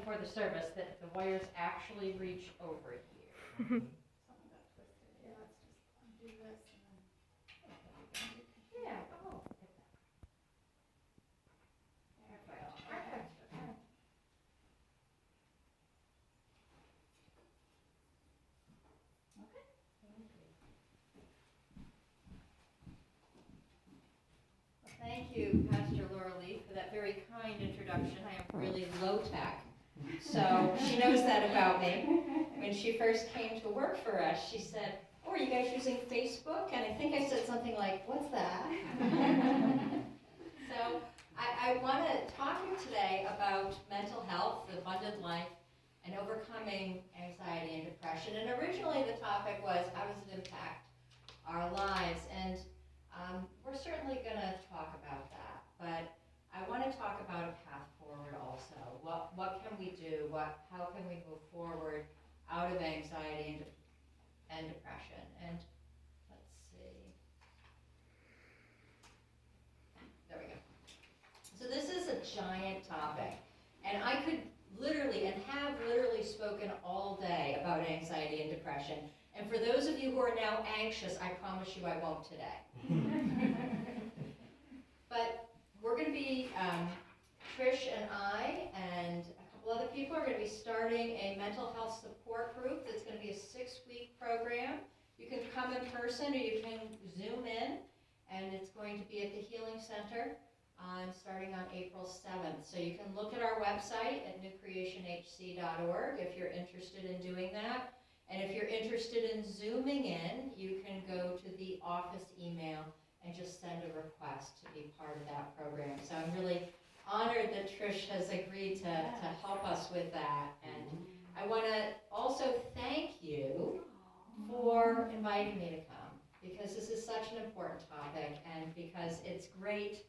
before the service that the wires actually reach over here. Something got twisted. Yeah, let's just undo this and then. Yeah, oh, look at that. Perfect. Thank you, Pastor Laura Lee, for that very kind introduction. I am really low tech. So she knows that about me. When she first came to work for us, she said, "Oh, are you guys using Facebook?" And I think I said something like, "What's that?" So I want to talk to you today about mental health, abundant life, and overcoming anxiety and depression. And originally the topic was, how does it impact our lives? And we're certainly going to talk about that, but I want to talk about a path forward also. What can we do? How can we move forward out of anxiety and depression? And let's see. There we go. So this is a giant topic, and I could literally and have literally spoken all day about anxiety and depression. And for those of you who are now anxious, I promise you I won't today. But we're going to be, Trish and I and a couple other people are going to be starting a mental health support group that's going to be a 6-week program. You can come in person or you can Zoom in, and it's going to be at the Healing Center starting on April 7th. So you can look at our website at newcreationhc.org if you're interested in doing that. And if you're interested in Zooming in, you can go to the office email and just send a request to be part of that program. So I'm really honored that Trish has agreed to help us with that. And I want to also thank you for inviting me to come, because this is such an important topic and because it's great.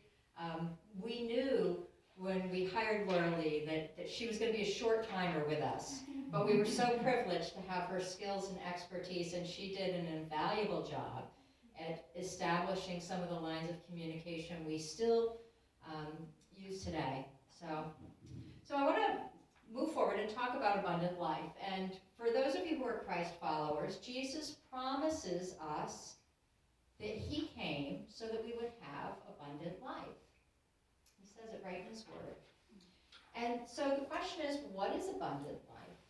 We knew when we hired Laura Lee that she was going to be a short timer with us, but we were so privileged to have her skills and expertise, and she did an invaluable job at establishing some of the lines of communication we still use today. So I want to move forward and talk about abundant life. And for those of you who are Christ followers, Jesus promises us that he came so that we would have abundant life. He says it right in his word. And so the question is, what is abundant life?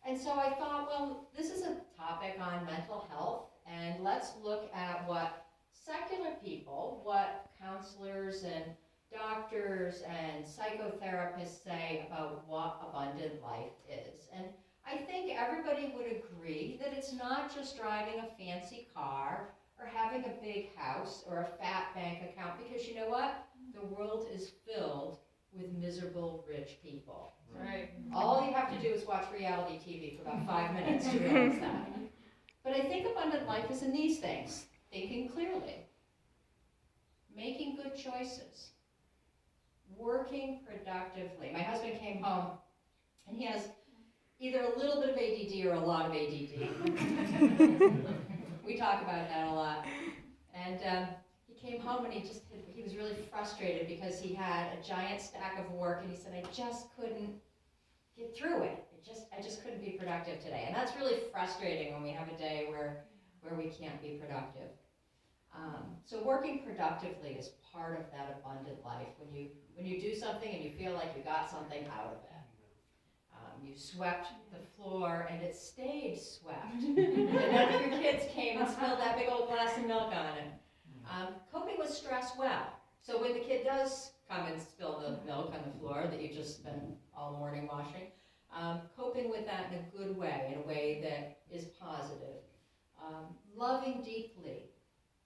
And so I thought, well, this is a topic on mental health, and let's look at what secular people, what counselors and doctors and psychotherapists say about what abundant life is. And I think everybody would agree that it's not just driving a fancy car or having a big house or a fat bank account, because you know what? The world is filled with miserable rich people. Right. All you have to do is watch reality TV for about 5 minutes to realize that. But I think abundant life is in these things: thinking clearly, making good choices, working productively. My husband came home and he has either a little bit of ADD or a lot of ADD. We talk about that a lot. And he came home and he was really frustrated because he had a giant stack of work, and he said, I just couldn't get through it. I just couldn't be productive today. And that's really frustrating when we have a day where we can't be productive. So working productively is part of that abundant life. When you do something and you feel like you got something out of it. You swept the floor and it stayed swept. And none of your kids came and spilled that big old glass of milk on it. Coping with stress well. So when the kid does come and spill the milk on the floor that you just spent all morning washing, coping with that in a good way, in a way that is positive. Loving deeply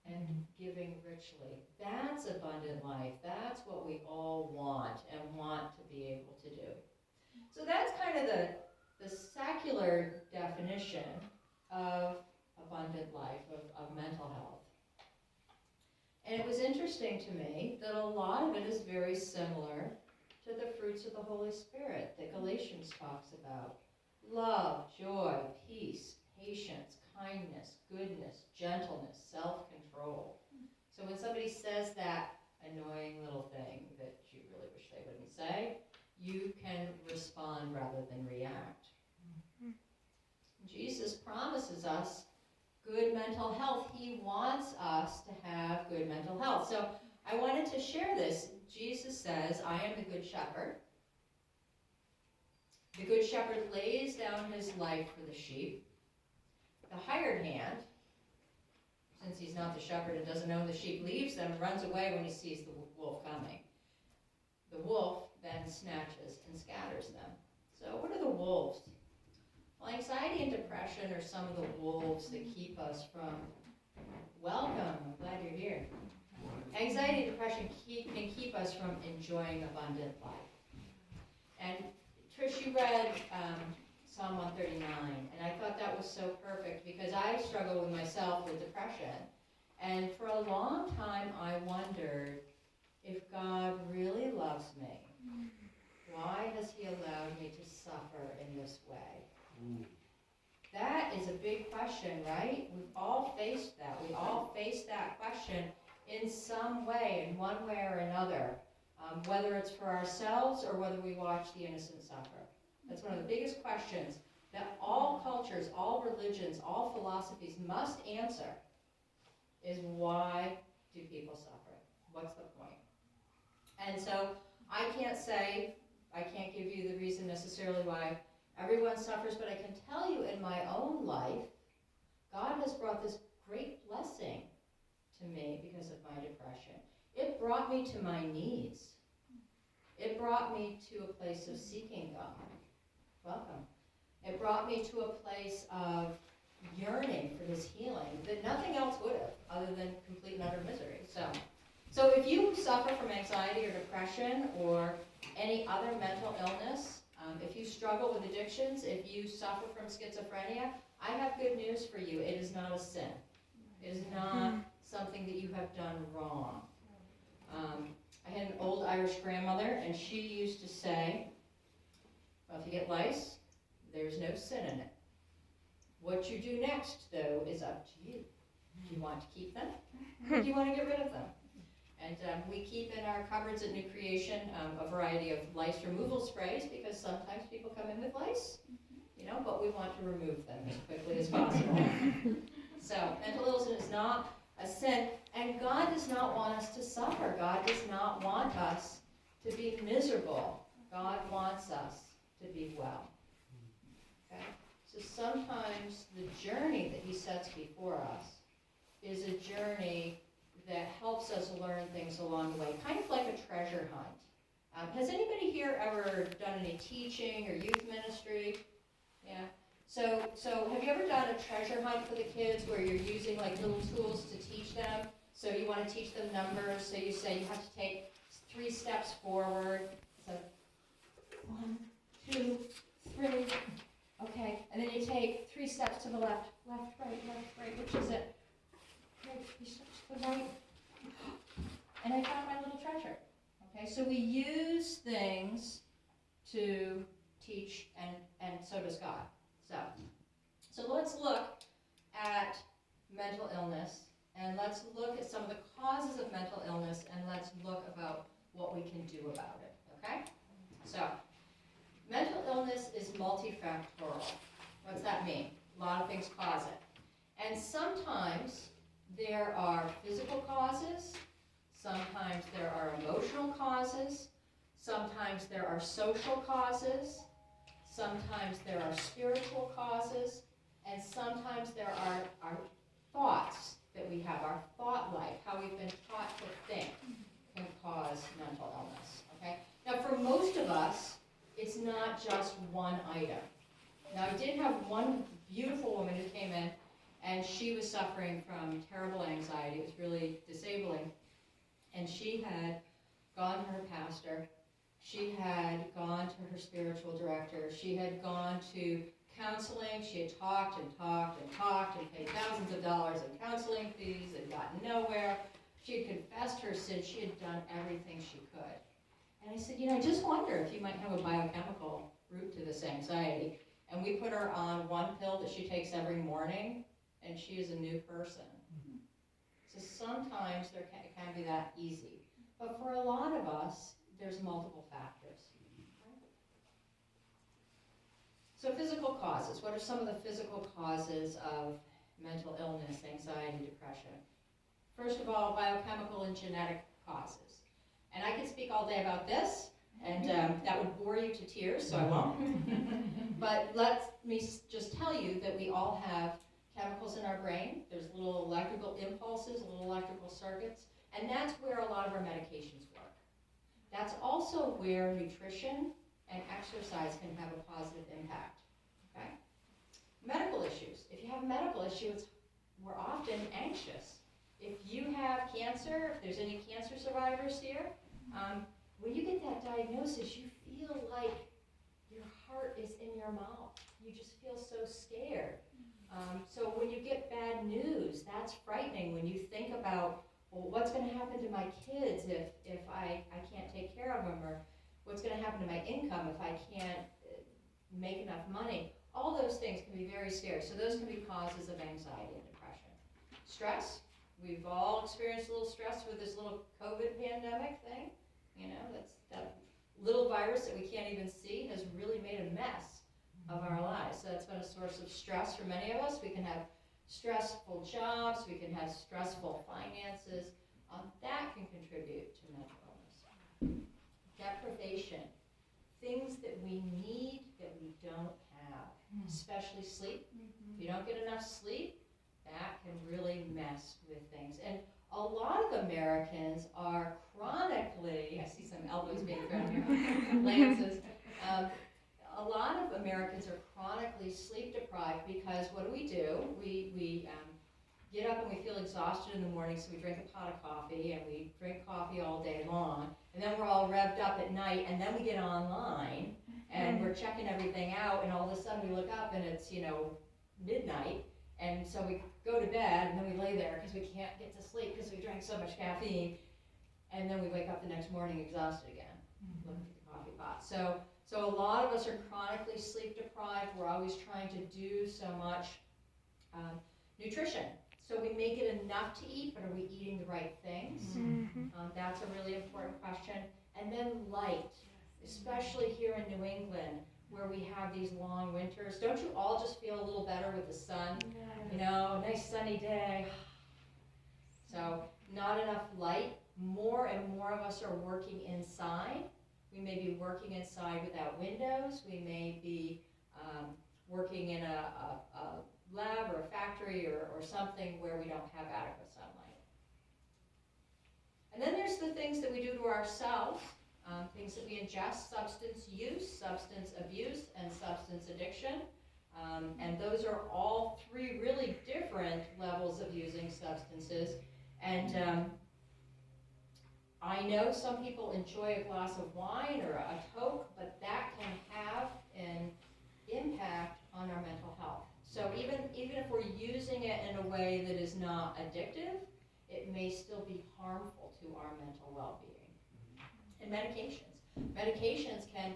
and giving richly. That's abundant life. That's what we all want and want to be able to do. So that's kind of the secular definition of abundant life, of mental health. And it was interesting to me that a lot of it is very similar to the fruits of the Holy Spirit that Galatians talks about. Love, joy, peace, patience, kindness, goodness, gentleness, self-control. So when somebody says that annoying little thing that you really wish they wouldn't say, you can respond rather than react. Jesus promises us good mental health. He wants us to have good mental health. So I wanted to share this. Jesus says, I am the good shepherd. The good shepherd lays down his life for the sheep. The hired hand, since he's not the shepherd and doesn't own the sheep, leaves them and runs away when he sees the wolf coming. The wolf then snatches and scatters them. So what are the wolves? Well, anxiety and depression are some of the wolves that keep us from, welcome, I'm glad you're here. Anxiety and depression can keep us from enjoying abundant life. And Trish, you read Psalm 139, and I thought that was so perfect because I struggle with myself with depression. And for a long time, I wondered if God really loves me. Why has he allowed me to suffer in this way? That is a big question, right? We've all faced that. We all face that question in some way, in one way or another, whether it's for ourselves or whether we watch the innocent suffer. That's one of the biggest questions that all cultures, all religions, all philosophies must answer is why do people suffer? What's the point? And so I can't give you the reason necessarily why everyone suffers, but I can tell you in my own life, God has brought this great blessing to me because of my depression. It brought me to my knees. It brought me to a place of seeking God. Welcome. It brought me to a place of yearning for his healing that nothing else would have, other than complete and utter misery. So if you suffer from anxiety or depression or any other mental illness, if you struggle with addictions, if you suffer from schizophrenia, I have good news for you. It is not a sin. It is not something that you have done wrong. I had an old Irish grandmother, and she used to say, well, if you get lice, there's no sin in it. What you do next, though, is up to you. Do you want to keep them, or do you want to get rid of them? And we keep in our cupboards at New Creation a variety of lice removal sprays because sometimes people come in with lice, but we want to remove them as quickly as possible. So mental illness is not a sin, and God does not want us to suffer. God does not want us to be miserable. God wants us to be well. Okay? So sometimes the journey that he sets before us is a journey that helps us learn things along the way, kind of like a treasure hunt. Has anybody here ever done any teaching or youth ministry? Yeah. So have you ever done a treasure hunt for the kids where you're using like little tools to teach them? So you want to teach them numbers, so you say you have to take 3 steps forward. So 1, 2, 3. Okay, and then you take 3 steps to the left, right, which is it? Right, 3 steps to the right. And I found my little treasure. Okay, so we use things to teach, and so does God. So let's look at mental illness, and let's look at some of the causes of mental illness, and let's look about what we can do about it, okay? So, mental illness is multifactorial. What's that mean? A lot of things cause it. And sometimes there are physical causes, sometimes there are emotional causes, sometimes there are social causes, sometimes there are spiritual causes, and sometimes there are our thoughts that we have, our thought life, how we've been taught to think can cause mental illness, okay? Now for most of us, it's not just one item. Now I did have one beautiful woman who came in, and she was suffering from terrible anxiety. It was really disabling. And she had gone to her pastor. She had gone to her spiritual director. She had gone to counseling. She had talked and paid thousands of dollars in counseling fees and gotten nowhere. She had confessed her sins. She had done everything she could. And I said, I just wonder if you might have a biochemical root to this anxiety. And we put her on one pill that she takes every morning, and she is a new person. So sometimes it can be that easy. But for a lot of us, there's multiple factors. So physical causes. What are some of the physical causes of mental illness, anxiety, depression? First of all, biochemical and genetic causes. And I could speak all day about this, and that would bore you to tears, so I won't. But let me just tell you that we all have chemicals in our brain. There's little electrical impulses, little electrical circuits, and that's where a lot of our medications work. That's also where nutrition and exercise can have a positive impact. Okay? Medical issues. If you have a medical issue, we're often anxious. If you have cancer, if there's any cancer survivors here, when you get that diagnosis, you feel like your heart is in your mouth. You just feel so scared. So when you get bad news, that's frightening. When you think about, well, what's going to happen to my kids if I can't take care of them, or what's going to happen to my income if I can't make enough money. All those things can be very scary. So those can be causes of anxiety and depression. Stress. We've all experienced a little stress with this little COVID pandemic thing. You know, that little virus that we can't even see has really made a mess of our lives. So that's been a source of stress for many of us. We can have stressful jobs, we can have stressful finances. That can contribute to mental illness. Deprivation, things that we need that we don't have, especially sleep. If you don't get enough sleep, that can really mess with things. And a lot of Americans are chronically, I see some elbows being thrown here, lances. A lot of Americans are chronically sleep deprived because what do? We get up and we feel exhausted in the morning, so we drink a pot of coffee, and we drink coffee all day long, and then we're all revved up at night, and then we get online, and we're checking everything out, and all of a sudden we look up and it's, midnight, and so we go to bed, and then we lay there because we can't get to sleep because we drank so much caffeine, and then we wake up the next morning exhausted again, looking at the coffee pot. So a lot of us are chronically sleep deprived. We're always trying to do so much. Nutrition. So we may get enough to eat, but are we eating the right things? That's a really important question. And then light, especially here in New England, where we have these long winters. Don't you all just feel a little better with the sun? Nice sunny day. So not enough light. More and more of us are working inside. We may be working inside without windows. We may be working in a lab or a factory or something where we don't have adequate sunlight. And then there's the things that we do to ourselves, things that we ingest, substance use, substance abuse, and substance addiction. And those are all three really different levels of using substances. And I know some people enjoy a glass of wine or a Coke, but that can have an impact on our mental health. So even if we're using it in a way that is not addictive, it may still be harmful to our mental well-being. And medications can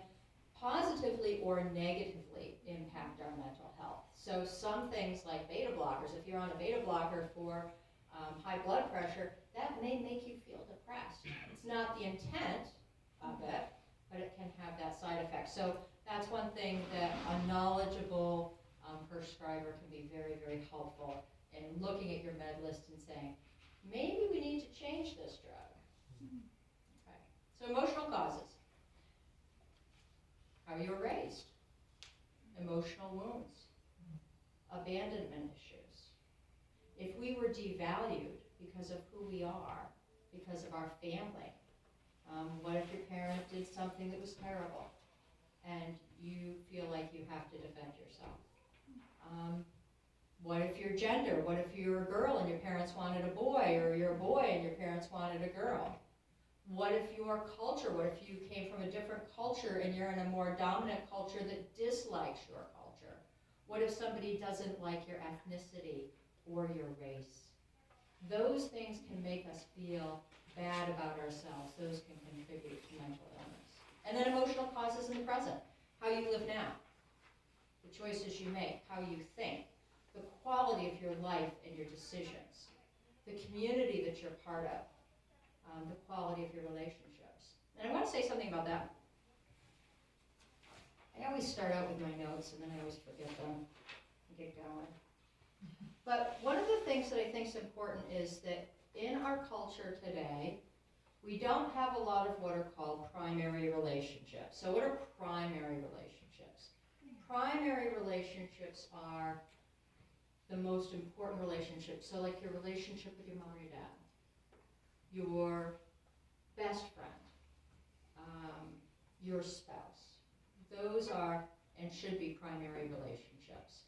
positively or negatively impact our mental health. So some things like beta blockers, if you're on a beta blocker for high blood pressure, that may make you feel depressed. It's not the intent of it, but it can have that side effect. So that's one thing that a knowledgeable prescriber can be very, very helpful in looking at your med list and saying, maybe we need to change this drug. Okay. So emotional causes. How you were raised. Emotional wounds. Abandonment issues. If we were devalued because of who we are, because of our family, what if your parent did something that was terrible and you feel like you have to defend yourself? What if your gender? What if you're a girl and your parents wanted a boy, or you're a boy and your parents wanted a girl? What if your culture? What if you came from a different culture and you're in a more dominant culture that dislikes your culture? What if somebody doesn't like your ethnicity or your race? Those things can make us feel bad about ourselves. Those can contribute to mental illness. And then emotional causes in the present. How you live now. The choices you make, how you think, the quality of your life and your decisions, the community that you're part of, the quality of your relationships. And I want to say something about that. I always start out with my notes and then I always forget them and get going. But one of the things that I think is important is that in our culture today, we don't have a lot of what are called primary relationships. So what are primary relationships? Primary relationships are the most important relationships. So like your relationship with your mom or your dad, your best friend, your spouse. Those are and should be primary relationships.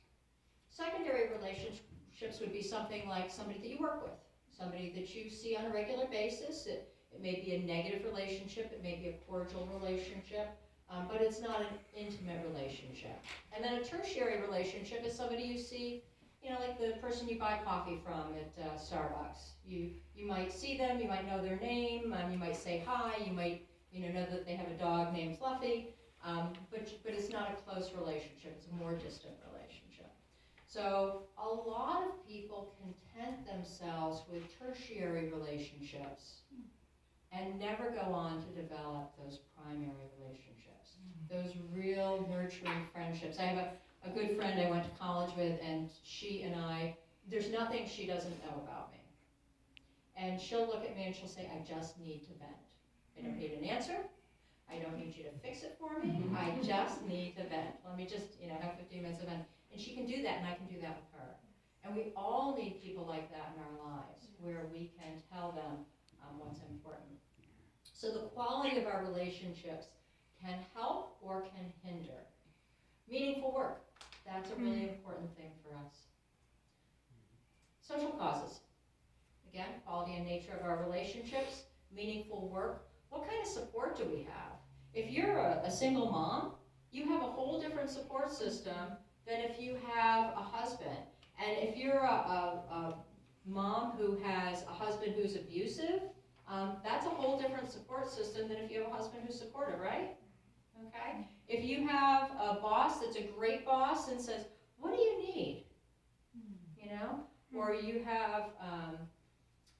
Secondary relationships would be something like somebody that you work with, somebody that you see on a regular basis. It may be a negative relationship, it may be a cordial relationship, but it's not an intimate relationship. And then a tertiary relationship is somebody you see, you know, like the person you buy coffee from at Starbucks. You might see them, you might know their name, you might say hi, you might know that they have a dog named Fluffy, but it's not a close relationship, it's a more distant relationship. So a lot of people content themselves with tertiary relationships and never go on to develop those primary relationships, those real nurturing friendships. I have a good friend I went to college with, and she and I, there's nothing she doesn't know about me. And she'll look at me and she'll say, I just need to vent. I don't need an answer. I don't need you to fix it for me. I just need to vent. Let me just, have 15 minutes of vent. And she can do that, and I can do that with her. And we all need people like that in our lives, where we can tell them what's important. So the quality of our relationships can help or can hinder. Meaningful work, that's a really important thing for us. Social causes. Again, quality and nature of our relationships, meaningful work. What kind of support do we have? If you're a single mom, you have a whole different support system than if you have a husband. And if you're a mom who has a husband who's abusive, that's a whole different support system than if you have a husband who's supportive, right? Okay? If you have a boss that's a great boss and says, what do you need? Or you have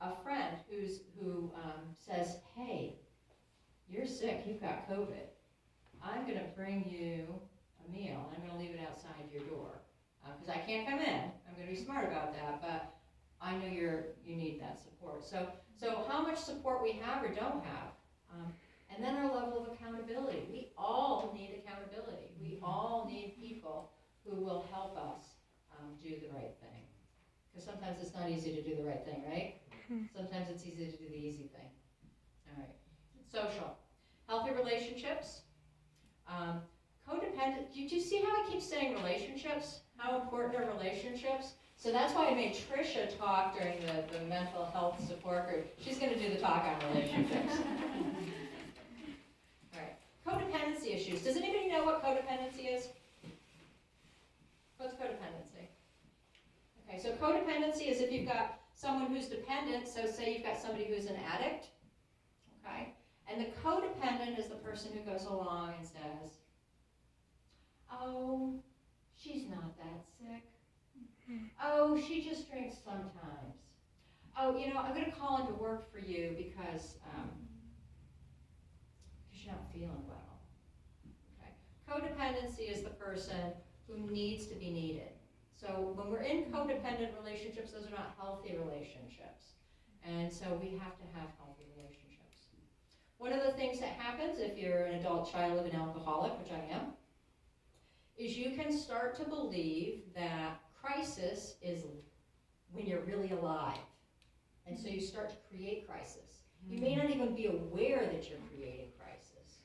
a friend who says, hey, you're sick, you've got COVID. I'm going to bring you a meal, and I'm going to leave it outside your door. Because I can't come in. I'm going to be smart about that, but I know you need that support. So how much support we have or don't have. And then our level of accountability. We all need accountability. We all need people who will help us do the right thing. Because sometimes it's not easy to do the right thing, right? Sometimes it's easy to do the easy thing. All right. Social. Healthy relationships. Codependent. Did you see how I keep saying relationships? How important are relationships? So that's why I made Tricia talk during the mental health support group. She's going to do the talk on relationships. All right. Codependency issues. Does anybody know what codependency is? What's codependency? Okay, so codependency is if you've got someone who's dependent, so say you've got somebody who's an addict, okay? And the codependent is the person who goes along and says, oh, she's not that sick. Oh, she just drinks sometimes. Oh, I'm going to call into work for you because you're not feeling well. Okay. Codependency is the person who needs to be needed. So when we're in codependent relationships, those are not healthy relationships. And so we have to have healthy relationships. One of the things that happens if you're an adult child of an alcoholic, which I am, is you can start to believe that crisis is when you're really alive. And so you start to create crisis. You may not even be aware that you're creating crisis.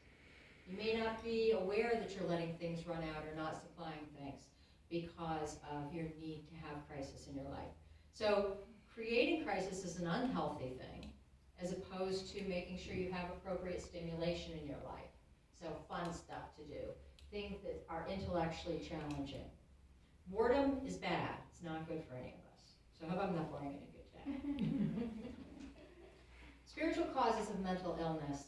You may not be aware that you're letting things run out or not supplying things because of your need to have crisis in your life. So creating crisis is an unhealthy thing, as opposed to making sure you have appropriate stimulation in your life. So fun stuff to do, things that are intellectually challenging. Boredom is bad. It's not good for any of us. So I hope I'm not boring any of you today. Spiritual causes of mental illness.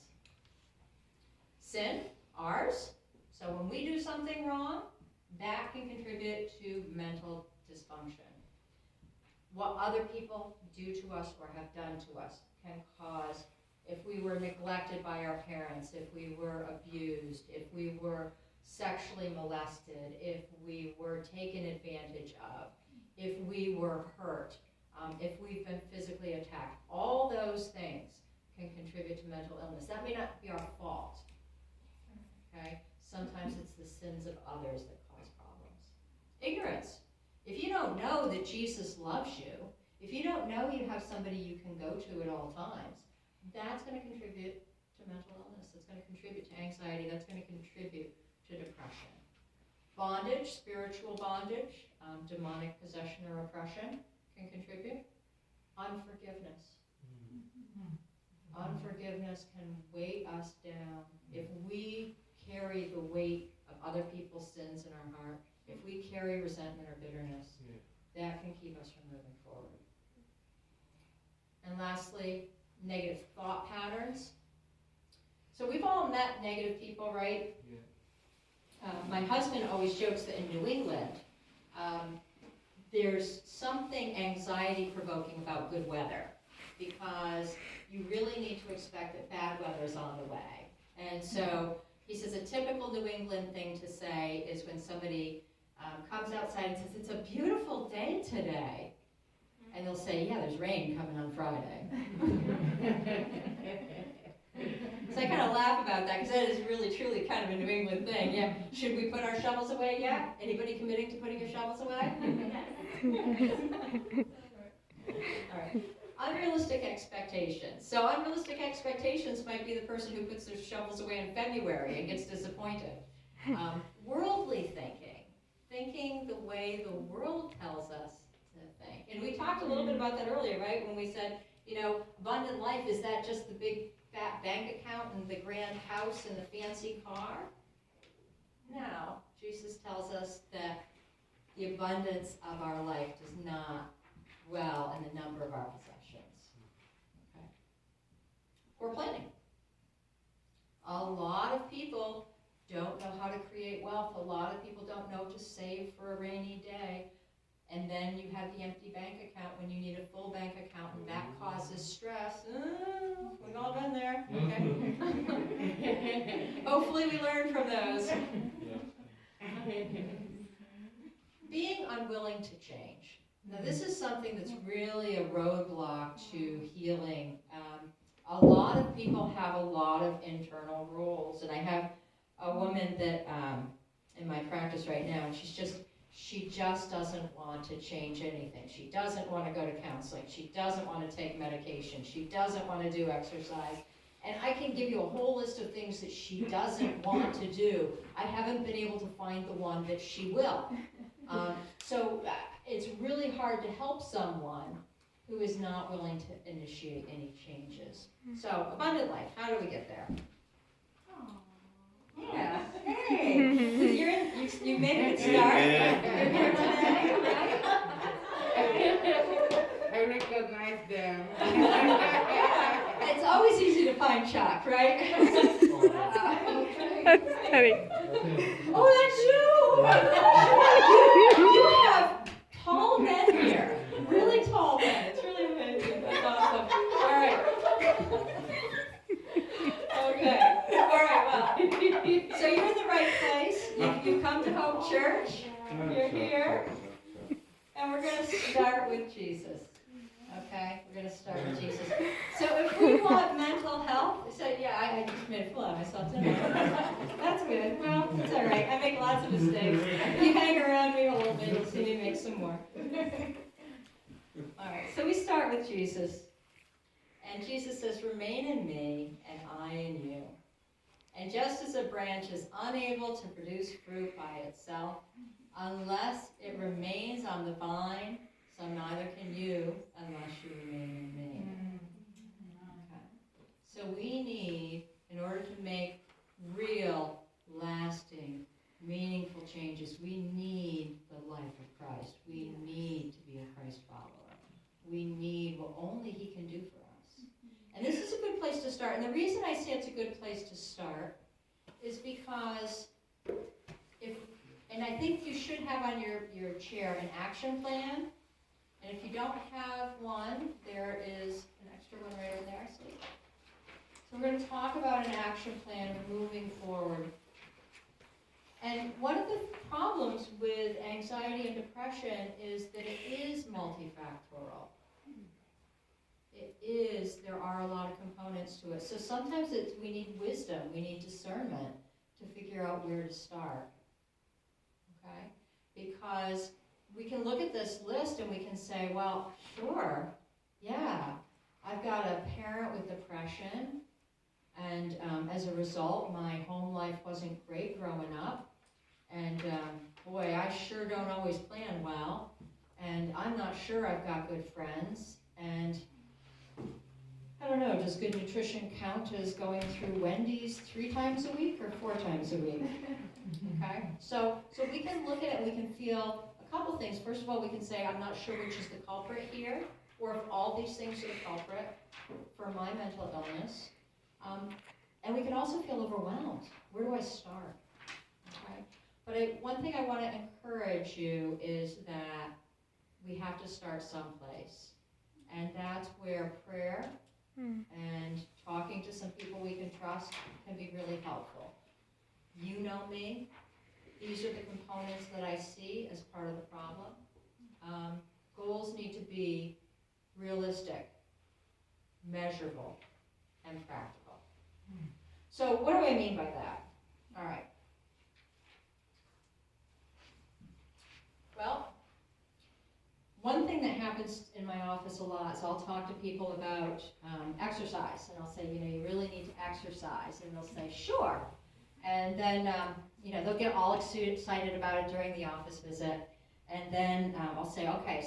Sin, ours. So when we do something wrong, that can contribute to mental dysfunction. What other people do to us or have done to us can cause, if we were neglected by our parents, if we were abused, if we were sexually molested, if we were taken advantage of, if we were hurt, if we've been physically attacked, all those things can contribute to mental illness. That may not be our fault, okay? Sometimes it's the sins of others that cause problems. Ignorance. If you don't know that Jesus loves you, if you don't know you have somebody you can go to at all times, that's going to contribute to mental illness. That's going to contribute to anxiety. That's going to contribute to depression. Bondage, spiritual bondage, demonic possession or oppression can contribute. Unforgiveness. Unforgiveness can weigh us down. If we carry the weight of other people's sins in our heart, if we carry resentment or bitterness, that can keep us from moving forward. And lastly, negative thought patterns. So we've all met negative people, right? Yeah. My husband always jokes that in New England, there's something anxiety-provoking about good weather, because you really need to expect that bad weather is on the way. And so he says a typical New England thing to say is when somebody comes outside and says, "It's a beautiful day today." And they'll say, "Yeah, there's rain coming on Friday." So I kind of laugh about that, because that is really, truly kind of a New England thing. Yeah. Should we put our shovels away yet? Anybody committing to putting your shovels away? All right. Unrealistic expectations. So unrealistic expectations might be the person who puts their shovels away in February and gets disappointed. Worldly thinking the way the world tells us to think. And we talked a little bit about that earlier, right? When we said, abundant life, is that just the big fat bank account and the grand house and the fancy car? No. Jesus tells us that the abundance of our life does not dwell in the number of our possessions. Okay? Or planning. A lot of people don't know how to create wealth. A lot of people don't know to save for a rainy day. And then you have the empty bank account when you need a full bank account, and that causes stress. We've all been there. Okay? Hopefully we learn from those. Being unwilling to change. Now this is something that's really a roadblock to healing. A lot of people have a lot of internal rules, and I have a woman that in my practice right now, and she just doesn't want to change anything. She doesn't want to go to counseling. She doesn't want to take medication. She doesn't want to do exercise. And I can give you a whole list of things that she doesn't want to do. I haven't been able to find the one that she will. So it's really hard to help someone who is not willing to initiate any changes. So, abundant life, how do we get there? Yeah. Hey, you made a good start. You're here today, right? I recognize them. It's always easy to find Chuck, right? That's funny. Oh, that's you! You have tall men here. Really tall men. It's really amazing. That's awesome. All right. Okay. All right, well. So you're in the right place. You've come to Hope Church. You're here. And we're going to start with Jesus. Okay? We're going to start with Jesus. So if we want mental health, I just made a fool of myself, didn't I? That's good. Well, it's all right. I make lots of mistakes. If you hang around me a little bit, you'll see me make some more. All right, so we start with Jesus. And Jesus says, "Remain in me, and I in you. And just as a branch is unable to produce fruit by itself, unless it remains on the vine, so neither can you unless you remain in me." Okay. So we need, in order to make real, lasting, meaningful changes, we need the life of Christ. We need to be a Christ follower. We need what only He can do for us. And this is a good place to start. And the reason I say it's a good place to start is because and I think you should have on your chair an action plan. And if you don't have one, there is an extra one right over there, I see. So we're going to talk about an action plan moving forward. And one of the problems with anxiety and depression is that it is multifactorial. There are a lot of components to it. So sometimes we need wisdom, we need discernment to figure out where to start, okay? Because we can look at this list and we can say, well, sure, yeah, I've got a parent with depression, and as a result, my home life wasn't great growing up, and boy, I sure don't always plan well, and I'm not sure I've got good friends, and I don't know, does good nutrition count as going through Wendy's 3 times a week or 4 times a week? Okay, so we can look at it and we can feel a couple things. First of all, we can say, I'm not sure which is the culprit here, or if all these things are the culprit for my mental illness. And we can also feel overwhelmed. Where do I start? Okay, but one thing I want to encourage you is that we have to start someplace. And that's where prayer and talking to some people we can trust can be really helpful. You know me. These are the components that I see as part of the problem. Goals need to be realistic, measurable, and practical. So what do I mean by that? All right. Well, one thing that happens in my office a lot is I'll talk to people about exercise, and I'll say, you really need to exercise, and they'll say, sure. And then, they'll get all excited about it during the office visit, and then I'll say, okay,